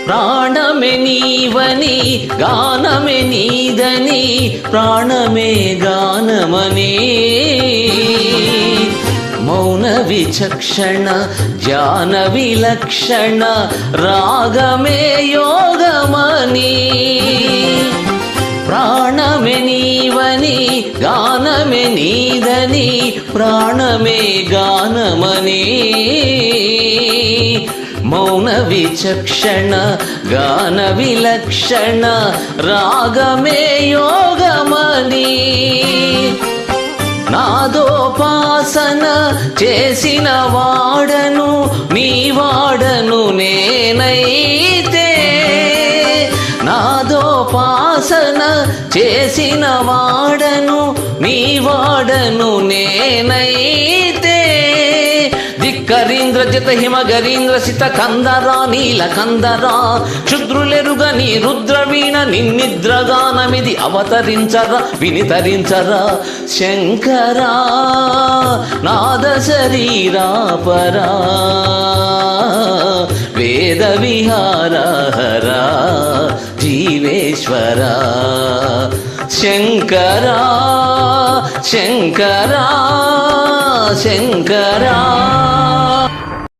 ప్రాణమే నీవని గానమే నీదని ప్రాణమే గానమనే మౌన విచక్షణ ధ్యాన విలక్షణ రాగమే యోగమని ప్రాణమే నీవని గానమే నీదని ప్రాణమే గానమని మౌన విచక్షణ గాన విలక్షణ రాగమే యోగమని నాదోపాసన చేసిన వాడను నీ వాడను నేనైతే నాదోపాసన చేసిన వాడను నీ వాడను నేనైతే ధిక్కరీంద్రజిత హిమగరీంద్ర సిత కందరా నీల కందరా క్షుద్రులెరుగని రుద్రవీణ నిన్నిద్రగానమిది అవతరించరా వినితరించరా శంకరా నాద శరీరాపరా వేద విహారహరా జీవేశ్వరా శంకరా శంకరా శంకరా